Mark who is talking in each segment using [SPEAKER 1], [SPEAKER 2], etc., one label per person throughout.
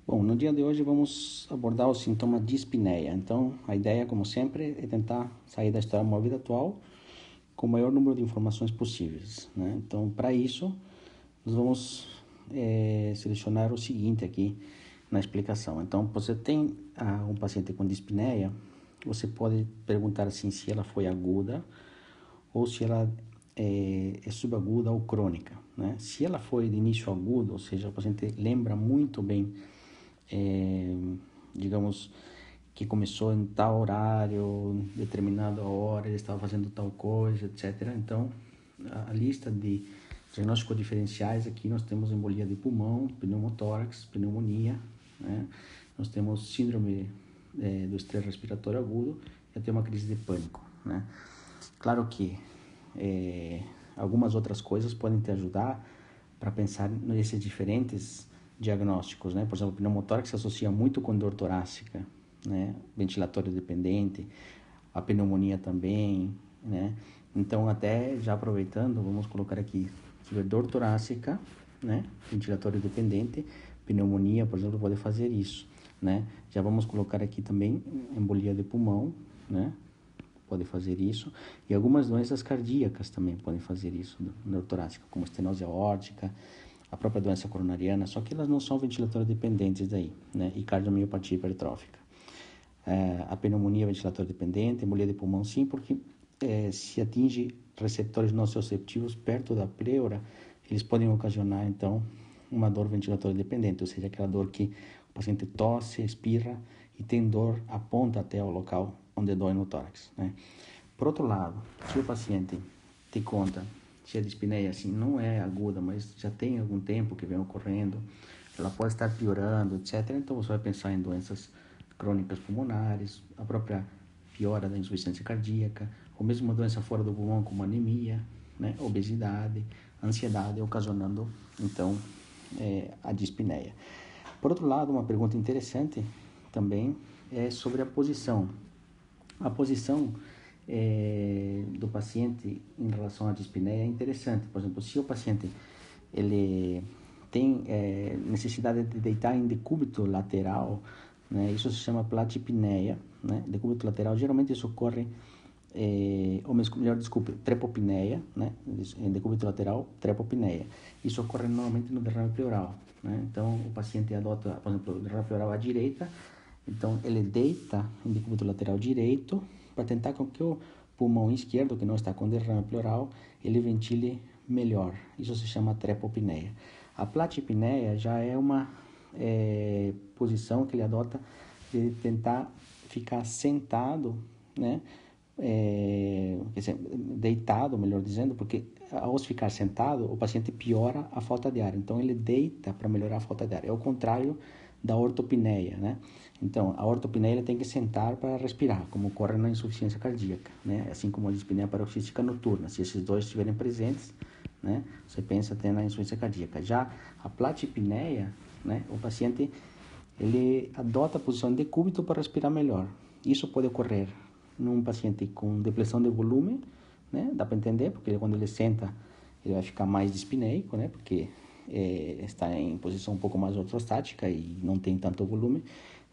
[SPEAKER 1] Bom, no dia de hoje vamos abordar o sintoma de dispneia. Então, a ideia, como sempre, é tentar sair da história mórbida atual com o maior número de informações possíveis, né? Então, para isso, nós vamos selecionar o seguinte aqui na explicação. Então, você tem um paciente com dispneia, você pode perguntar assim se ela foi aguda ou se ela é subaguda ou crônica, né? Se ela foi de início agudo, ou seja, o paciente lembra muito bem, digamos, que começou em tal horário, determinada hora, ele estava fazendo tal coisa, etc. Então, a lista de diagnósticos diferenciais aqui nós temos embolia de pulmão, pneumotórax, pneumonia, né? Nós temos síndrome do estresse respiratório agudo e até uma crise de pânico, né? Claro que algumas outras coisas podem te ajudar para pensar nesses diferentes diagnósticos, né? Por exemplo, o pneumotórax se associa muito com dor torácica, né? Ventilatório dependente, a pneumonia também, né? Então, até já aproveitando, vamos colocar aqui sobre dor torácica, né? Ventilatório dependente, pneumonia, por exemplo, pode fazer isso, né? Já vamos colocar aqui também embolia de pulmão, né? Pode fazer isso, e algumas doenças cardíacas também podem fazer isso, neurotorácica, como estenose aórtica, a própria doença coronariana, só que elas não são ventilatório dependentes daí, né? E cardiomiopatia hipertrófica. A pneumonia ventilatório dependente, embolia de pulmão sim, porque se atinge receptores nociceptivos perto da pleura, eles podem ocasionar, então, uma dor ventilatória dependente, ou seja, aquela dor que o paciente tosse, espirra e tem dor, aponta até o local onde dói no tórax, né? Por outro lado, se o paciente te conta se a dispneia assim não é aguda, mas já tem algum tempo que vem ocorrendo, ela pode estar piorando, etc. Então você vai pensar em doenças crônicas pulmonares, a própria piora da insuficiência cardíaca, ou mesmo uma doença fora do pulmão como anemia, né? Obesidade, ansiedade, ocasionando então a dispneia. Por outro lado, uma pergunta interessante também é sobre a posição. A posição do paciente em relação à dispneia é interessante. Por exemplo, se o paciente ele tem necessidade de deitar em decúbito lateral, né, isso se chama platipneia, né? Decúbito lateral, geralmente isso ocorre, ou melhor, desculpe, trepopneia, né? Em decúbito lateral, trepopneia. Isso ocorre normalmente no derrame pleural, né? Então, o paciente adota, por exemplo, o derrame pleural à direita, então ele deita em decúbito lateral direito para tentar com que o pulmão esquerdo, que não está com derrame pleural, ele ventile melhor. Isso se chama trepopneia. A platipneia já é uma posição que ele adota de tentar ficar sentado, né? Deitado, melhor dizendo, porque ao ficar sentado, o paciente piora a falta de ar. Então, ele deita para melhorar a falta de ar. É o contrário da ortopneia, né? Então, a ortopneia ele tem que sentar para respirar, como ocorre na insuficiência cardíaca, né? Assim como a dispneia paroxística noturna. Se esses dois estiverem presentes, né, você pensa até na insuficiência cardíaca. Já a platipneia, né, o paciente ele adota a posição de decúbito para respirar melhor. Isso pode ocorrer num paciente com depressão de volume, né? Dá para entender, porque quando ele senta, ele vai ficar mais dispneico, né? Porque está em posição um pouco mais ortostática e não tem tanto volume,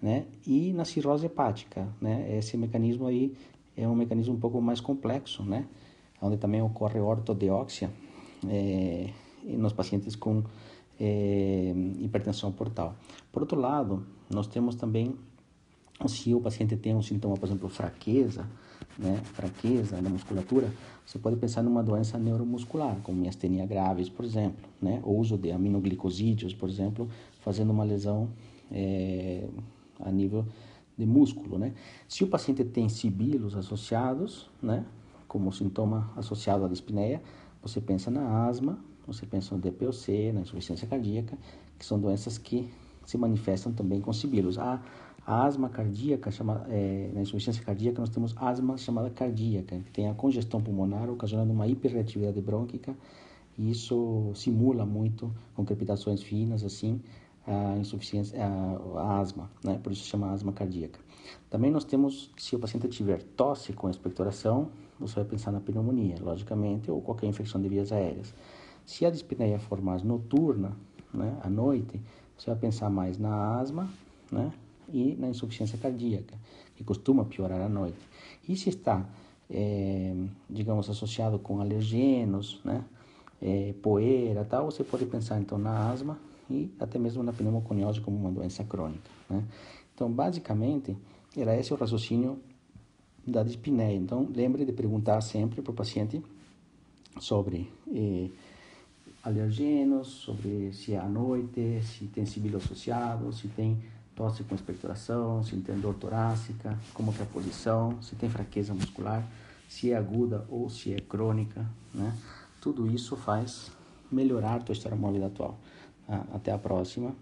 [SPEAKER 1] né? E na cirrose hepática, né? Esse mecanismo aí é um mecanismo um pouco mais complexo, né? Onde também ocorre ortodeóxia nos pacientes com hipertensão portal. Por outro lado, nós temos também, se o paciente tem um sintoma, por exemplo, fraqueza, né, fraqueza na musculatura, você pode pensar numa doença neuromuscular, como miastenia graves, por exemplo, né, o uso de aminoglicosídeos, por exemplo, fazendo uma lesão a nível de músculo, né. Se o paciente tem sibilos associados, né, como sintoma associado à dispneia, você pensa na asma, você pensa no DPOC, na insuficiência cardíaca, que são doenças que se manifestam também com sibilos. A asma cardíaca, na insuficiência cardíaca, nós temos asma chamada cardíaca, que tem a congestão pulmonar ocasionando uma hiperreatividade brônquica, e isso simula muito, com crepitações finas, assim, a insuficiência, a asma, né? Por isso se chama asma cardíaca. Também nós temos, se o paciente tiver tosse com expectoração, você vai pensar na pneumonia, logicamente, ou qualquer infecção de vias aéreas. Se a dispneia for mais noturna, né, à noite, você vai pensar mais na asma, né? E na insuficiência cardíaca, que costuma piorar à noite. E se está, digamos, associado com alergenos, né? Poeira, tal, você pode pensar então na asma e até mesmo na pneumoconiose como uma doença crônica, né? Então, basicamente, era esse o raciocínio da dispneia. Então, lembre de perguntar sempre para o paciente sobre alergenos, sobre se é à noite, se tem sibilo associado, se tem tosse com expectoração, se tem dor torácica, como que é a posição, se tem fraqueza muscular, se é aguda ou se é crônica, né? Tudo isso faz melhorar a tua história mórbida atual. Até a próxima.